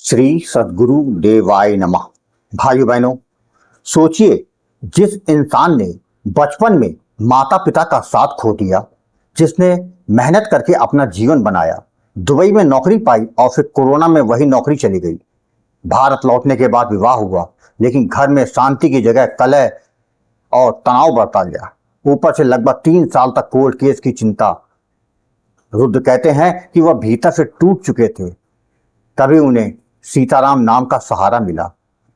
श्री सद्गुरु देवाय नमः। भाइयों बहनों, सोचिए, जिस इंसान ने बचपन में माता पिता का साथ खो दिया, जिसने मेहनत करके अपना जीवन बनाया, दुबई में नौकरी पाई और फिर कोरोना में वही नौकरी चली गई। भारत लौटने के बाद विवाह हुआ, लेकिन घर में शांति की जगह कलह और तनाव बढ़ता गया। ऊपर से लगभग 3 साल तक कोर्ट केस की चिंता। रुद्र कहते हैं कि वह भीतर से टूट चुके थे। तभी उन्हें सीताराम नाम का सहारा मिला।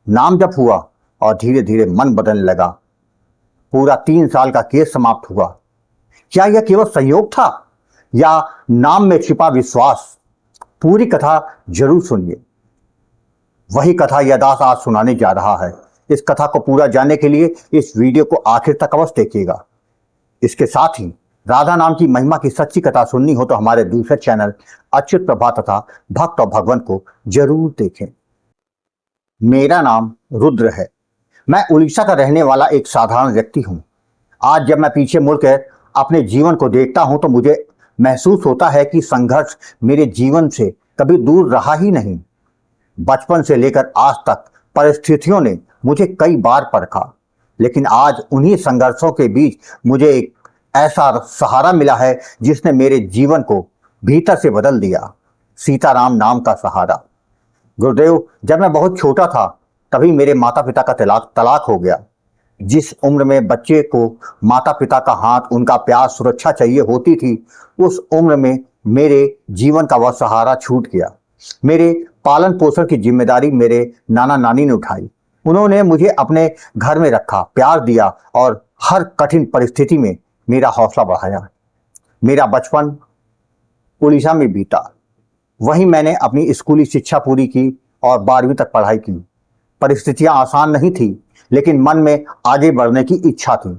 नाम जप हुआ और धीरे धीरे मन बदलने लगा। पूरा 3 साल का केस समाप्त हुआ। क्या यह केवल संयोग था या नाम में छिपा विश्वास? पूरी कथा जरूर सुनिए। वही कथा यदास आज सुनाने जा रहा है। इस कथा को पूरा जानने के लिए इस वीडियो को आखिर तक अवश्य देखिएगा। इसके साथ ही राधा नाम की महिमा की सच्ची कथा सुननी हो तो हमारे दूसरे चैनल अच्युत प्रभा तथा भक्त और भगवंत को जरूर देखें। मेरा नाम रुद्र है। मैं उड़ीसा का रहने वाला एक साधारण व्यक्ति हूं। आज जब मैं पीछे मुड़कर अपने जीवन को देखता हूं तो मुझे महसूस होता है कि संघर्ष मेरे जीवन से कभी दूर रहा ही नहीं। बचपन से लेकर आज तक परिस्थितियों ने मुझे कई बार परखा, लेकिन आज उन्हीं संघर्षों के बीच मुझे एक ऐसा सहारा मिला है जिसने मेरे जीवन को भीतर से बदल दिया। सीताराम नाम का सहारा। गुरुदेव, जब मैं बहुत छोटा था तभी मेरे माता पिता का तलाक हो गया। जिस उम्र में बच्चे को माता पिता का हाथ, उनका प्यार, सुरक्षा चाहिए होती थी, उस उम्र में मेरे जीवन का वह सहारा छूट गया। मेरे पालन पोषण की जिम्मेदारी मेरे नाना नानी ने उठाई। उन्होंने मुझे अपने घर में रखा, प्यार दिया और हर कठिन परिस्थिति में मेरा हौसला बढ़ाया। मेरा बचपन उड़ीसा में बीता। वहीं मैंने अपनी स्कूली शिक्षा पूरी की और 12वीं तक पढ़ाई की। परिस्थितियां आसान नहीं थी, लेकिन मन में आगे बढ़ने की इच्छा थी।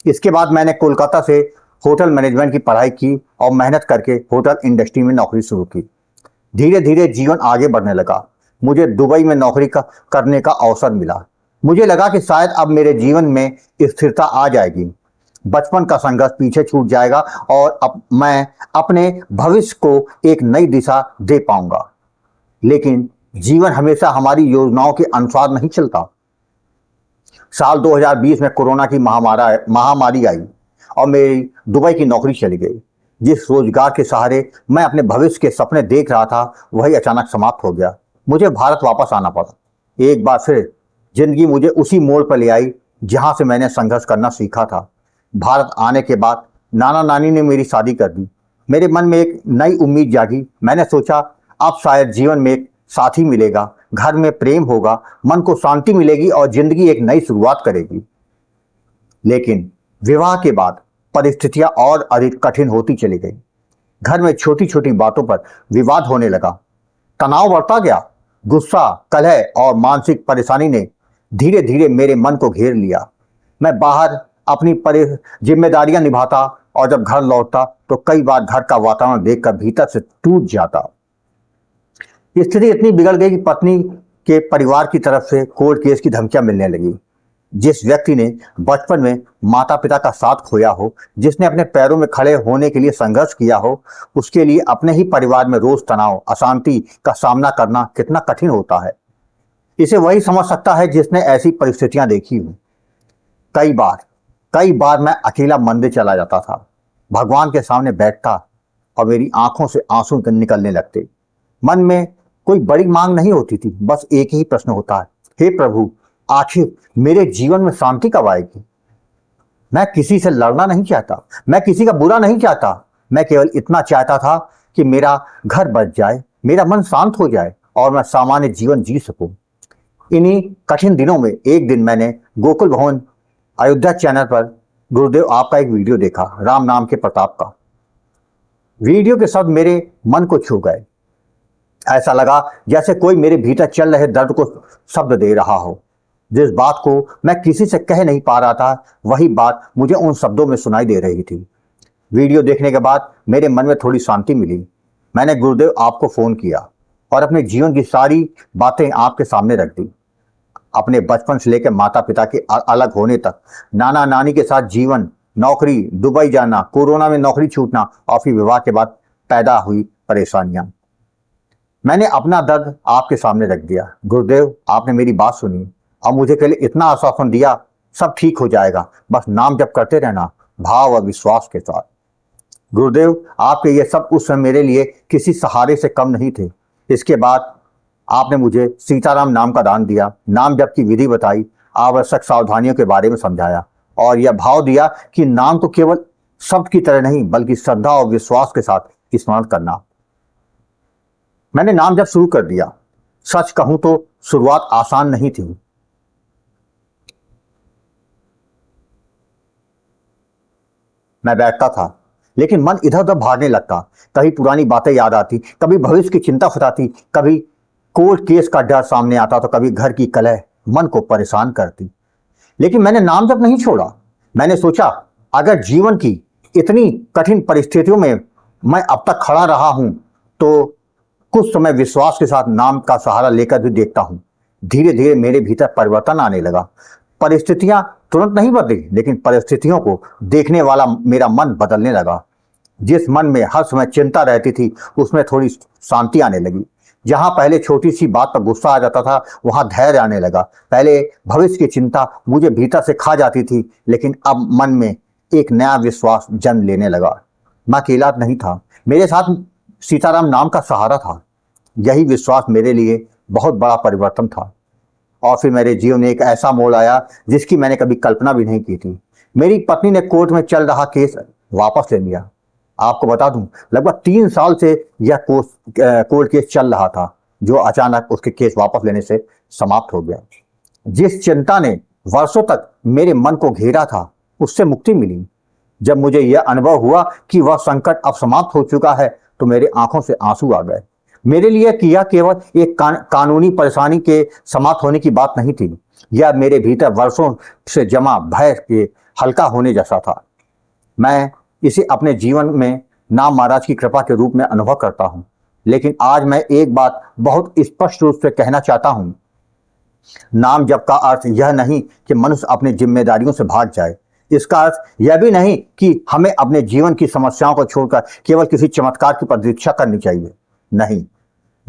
इसके बाद मैंने कोलकाता से होटल मैनेजमेंट की पढ़ाई की और मेहनत करके होटल इंडस्ट्री में नौकरी शुरू की। धीरे धीरे जीवन आगे बढ़ने लगा। मुझे दुबई में नौकरी करने का अवसर मिला। मुझे लगा कि शायद अब मेरे जीवन में स्थिरता आ जाएगी, बचपन का संघर्ष पीछे छूट जाएगा और अब मैं अपने भविष्य को एक नई दिशा दे पाऊंगा। लेकिन जीवन हमेशा हमारी योजनाओं के अनुसार नहीं चलता। साल 2020 में कोरोना की महामारी आई और मेरी दुबई की नौकरी चली गई। जिस रोजगार के सहारे मैं अपने भविष्य के सपने देख रहा था, वही अचानक समाप्त हो गया। मुझे भारत वापस आना पड़ा। एक बार फिर जिंदगी मुझे उसी मोड़ पर ले आई जहां से मैंने संघर्ष करना सीखा था। भारत आने के बाद नाना नानी ने मेरी शादी कर दी। मेरे मन में एक नई उम्मीद जागी। मैंने सोचा अब शायद जीवन में एक साथी मिलेगा, घर में प्रेम होगा, मन को शांति मिलेगी और जिंदगी एक नई शुरुआत करेगी। लेकिन विवाह के बाद परिस्थितियां और अधिक कठिन होती चली गई। घर में छोटी छोटी बातों पर विवाद होने लगा। तनाव बढ़ता गया। गुस्सा, कलह और मानसिक परेशानी ने धीरे धीरे मेरे मन को घेर लिया। मैं बाहर अपनी जिम्मेदारियां निभाता और जब घर लौटता तो कई बार घर का वातावरण देखकर भीतर से टूट जाता। स्थिति इतनी बिगड़ गई कि पत्नी के परिवार की तरफ से कोर्ट केस की धमकियां मिलने लगी। जिस व्यक्ति ने बचपन में माता पिता का साथ खोया हो, जिसने अपने पैरों में खड़े होने के लिए संघर्ष किया हो, उसके लिए अपने ही परिवार में रोज तनाव, अशांति का सामना करना कितना कठिन होता है, इसे वही समझ सकता है जिसने ऐसी परिस्थितियां देखी हो। कई बार मैं अकेला मंदिर चला जाता था, भगवान के सामने बैठता और मेरी आंखों से आंसू निकलने लगते। मन में कोई बड़ी मांग नहीं होती थी, बस एक ही प्रश्न होता है, हे प्रभु, आखिर मेरे जीवन में शांति कब आएगी? मैं किसी से लड़ना नहीं चाहता, मैं किसी का बुरा नहीं चाहता। मैं केवल इतना चाहता था कि मेरा घर बच जाए, मेरा मन शांत हो जाए और मैं सामान्य जीवन जी सकूं। इन्हीं कठिन दिनों में एक दिन मैंने गोकुल भवन अयोध्या चैनल पर गुरुदेव आपका एक वीडियो देखा, राम नाम के प्रताप का। वीडियो के शब्द मेरे मन को छू गए। ऐसा लगा जैसे कोई मेरे भीतर चल रहे दर्द को शब्द दे रहा हो। जिस बात को मैं किसी से कह नहीं पा रहा था, वही बात मुझे उन शब्दों में सुनाई दे रही थी। वीडियो देखने के बाद मेरे मन में थोड़ी शांति मिली। मैंने गुरुदेव आपको फोन किया और अपने जीवन की सारी बातें आपके सामने रख दी। अपने बचपन से लेकर माता पिता के अलग होने तक, नाना नानी के साथ जीवन, नौकरी, दुबई जाना, कोरोना में नौकरी छूटना और फिर विवाह के बाद पैदा हुई परेशानियां। मैंने अपना दर्द आपके सामने रख दिया। गुरुदेव, आपने मेरी बात सुनी और मुझे केवल इतना आश्वासन दिया, सब ठीक हो जाएगा, बस नाम जप करते रहना, भाव और विश्वास के साथ। गुरुदेव, आपके ये सब उस समय मेरे लिए किसी सहारे से कम नहीं थे। इसके बाद आपने मुझे सीताराम नाम का दान दिया, नाम जप की विधि बताई, आवश्यक सावधानियों के बारे में समझाया और यह भाव दिया कि नाम तो केवल शब्द की तरह नहीं बल्कि श्रद्धा और विश्वास के साथ स्मरण करना। मैंने नाम जप शुरू कर दिया। सच कहूं तो शुरुआत आसान नहीं थी। मैं बैठता था लेकिन मन इधर उधर भागने लगता। कभी पुरानी बातें याद आती, कभी भविष्य की चिंता सताती, कभी कोर्ट केस का डर सामने आता तो कभी घर की कलह मन को परेशान करती। लेकिन मैंने नाम जप नहीं छोड़ा। मैंने सोचा, अगर जीवन की इतनी कठिन परिस्थितियों में मैं अब तक खड़ा रहा हूं तो कुछ समय विश्वास के साथ नाम का सहारा लेकर भी देखता हूं। धीरे धीरे मेरे भीतर परिवर्तन आने लगा। परिस्थितियां तुरंत नहीं बदली, लेकिन परिस्थितियों को देखने वाला मेरा मन बदलने लगा। जिस मन में हर समय चिंता रहती थी उसमें थोड़ी शांति आने लगी। जहां पहले छोटी सी बात पर गुस्सा आ जाता था वहां धैर्य आने लगा। पहले भविष्य की चिंता मुझे भीतर से खा जाती थी, लेकिन अब मन में एक नया विश्वास जन्म लेने लगा। मैं अकेला नहीं था, मेरे साथ सीताराम नाम का सहारा था। यही विश्वास मेरे लिए बहुत बड़ा परिवर्तन था। और फिर मेरे जीवन में एक ऐसा मोड़ आया जिसकी मैंने कभी कल्पना भी नहीं की थी। मेरी पत्नी ने कोर्ट में चल रहा केस वापस ले लिया। आपको बता दूं, लगभग 3 साल से यह कोर्ट केस चल रहा था, जो अचानक उसके केस वापस लेने से समाप्त हो गया। जिस चिंता ने वर्षों तक मेरे मन को घेरा था उससे मुक्ति मिली। जब मुझे यह अनुभव हुआ कि वह संकट अब समाप्त हो चुका है तो मेरे आंखों से आंसू आ गए। मेरे लिए यह केवल एक कानूनी परेशानी के समाप्त होने की बात नहीं थी, यह मेरे भीतर वर्षों से जमा भय के हल्का होने जैसा था। मैं इसे अपने जीवन में नाम महाराज की कृपा के रूप में अनुभव करता हूं। लेकिन आज मैं एक बात बहुत स्पष्ट रूप से कहना चाहता हूं। नाम जप का अर्थ यह नहीं कि मनुष्य अपनी जिम्मेदारियों से भाग जाए। इसका अर्थ यह भी नहीं कि हमें अपने जीवन की समस्याओं को छोड़कर केवल किसी चमत्कार की प्रतीक्षा करनी चाहिए। नहीं,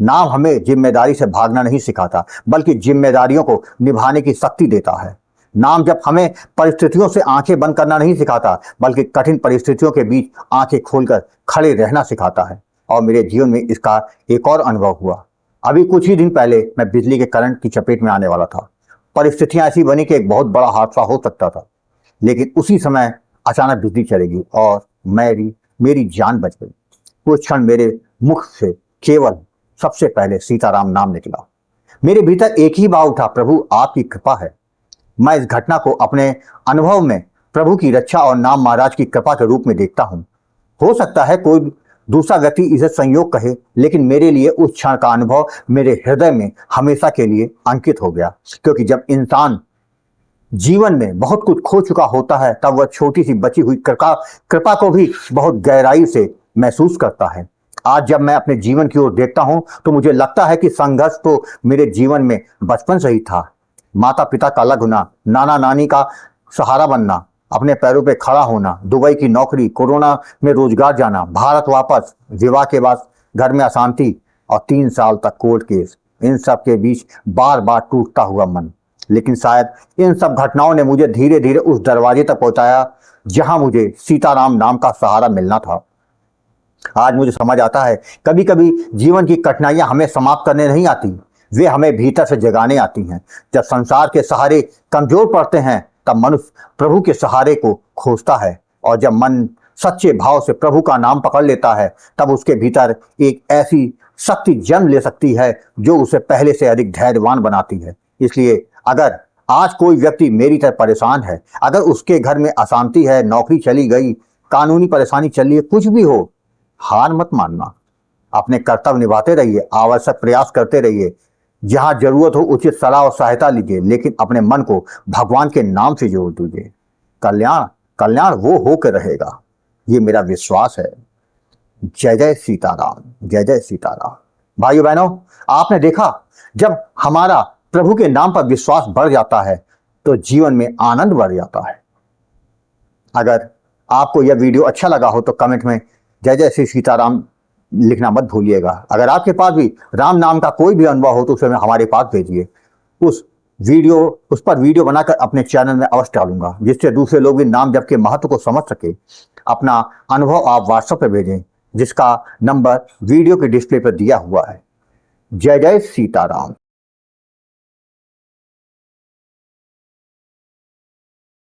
नाम हमें जिम्मेदारी से भागना नहीं सिखाता, बल्कि जिम्मेदारियों को निभाने की शक्ति देता है। नाम जब हमें परिस्थितियों से आंखें बंद करना नहीं सिखाता, बल्कि कठिन परिस्थितियों के बीच आंखें खोलकर खड़े रहना सिखाता है। और मेरे जीवन में इसका एक और अनुभव हुआ। अभी कुछ ही दिन पहले मैं बिजली के करंट की चपेट में आने वाला था। परिस्थितियां ऐसी बनी कि एक बहुत बड़ा हादसा हो सकता था, लेकिन उसी समय अचानक बिजली चली गई और मेरी जान बच गई। कुछ क्षण मेरे मुख से केवल सबसे पहले सीताराम नाम निकला। मेरे भीतर एक ही भाव उठा, प्रभु आपकी कृपा है। मैं इस घटना को अपने अनुभव में प्रभु की रक्षा और नाम महाराज की कृपा के रूप में देखता हूं। हो सकता है कोई दूसरा व्यक्ति इसे संयोग कहे, लेकिन मेरे लिए उस क्षण का अनुभव मेरे हृदय में हमेशा के लिए अंकित हो गया। क्योंकि जब इंसान जीवन में बहुत कुछ खो चुका होता है तब वह छोटी सी बची हुई कृपा को भी बहुत गहराई से महसूस करता है। आज जब मैं अपने जीवन की ओर देखता हूं तो मुझे लगता है कि संघर्ष तो मेरे जीवन में बचपन से ही था। माता पिता का अलग होना, नाना नानी का सहारा बनना, अपने पैरों पे खड़ा होना, दुबई की नौकरी, कोरोना में रोजगार जाना, भारत वापस, विवाह के बाद घर में अशांति और 3 साल तक कोर्ट केस, इन सब के बीच बार बार टूटता हुआ मन। लेकिन शायद इन सब घटनाओं ने मुझे धीरे धीरे उस दरवाजे तक पहुंचाया जहां मुझे सीताराम नाम का सहारा मिलना था। आज मुझे समझ आता है, कभी कभी जीवन की कठिनाइयां हमें समाप्त करने नहीं आती, वे हमें भीतर से जगाने आती हैं। जब संसार के सहारे कमजोर पड़ते हैं तब मनुष्य प्रभु के सहारे को खोजता है, और जब मन सच्चे भाव से प्रभु का नाम पकड़ लेता है तब उसके भीतर एक ऐसी शक्ति जन्म ले सकती है जो उसे पहले से अधिक धैर्यवान बनाती है। इसलिए अगर आज कोई व्यक्ति मेरी तरह परेशान है, अगर उसके घर में अशांति है, नौकरी चली गई, कानूनी परेशानी चल रही है, कुछ भी हो, हार मत मानना। अपने कर्तव्य निभाते रहिए, आवश्यक प्रयास करते रहिए, जहां जरूरत हो उचित सलाह और सहायता लीजिए, लेकिन अपने मन को भगवान के नाम से जोड़ दीजिए। कल्याण कल्याण वो होकर रहेगा, ये मेरा विश्वास है। जय जय सीताराम, जय जय सीताराम। भाइयों बहनों, आपने देखा, जब हमारा प्रभु के नाम पर विश्वास बढ़ जाता है तो जीवन में आनंद बढ़ जाता है। अगर आपको यह वीडियो अच्छा लगा हो तो कमेंट में जय जय श्री सीताराम लिखना मत भूलिएगा। अगर आपके पास भी राम नाम का कोई भी अनुभव हो तो उसे हमारे पास भेजिए। उस पर वीडियो बनाकर अपने चैनल में अवश्य डालूंगा, जिससे दूसरे लोग भी नाम जप के महत्व को समझ सके। अपना अनुभव आप व्हाट्सएप पर भेजें, जिसका नंबर वीडियो के डिस्प्ले पर दिया हुआ है। जय जय सीताराम।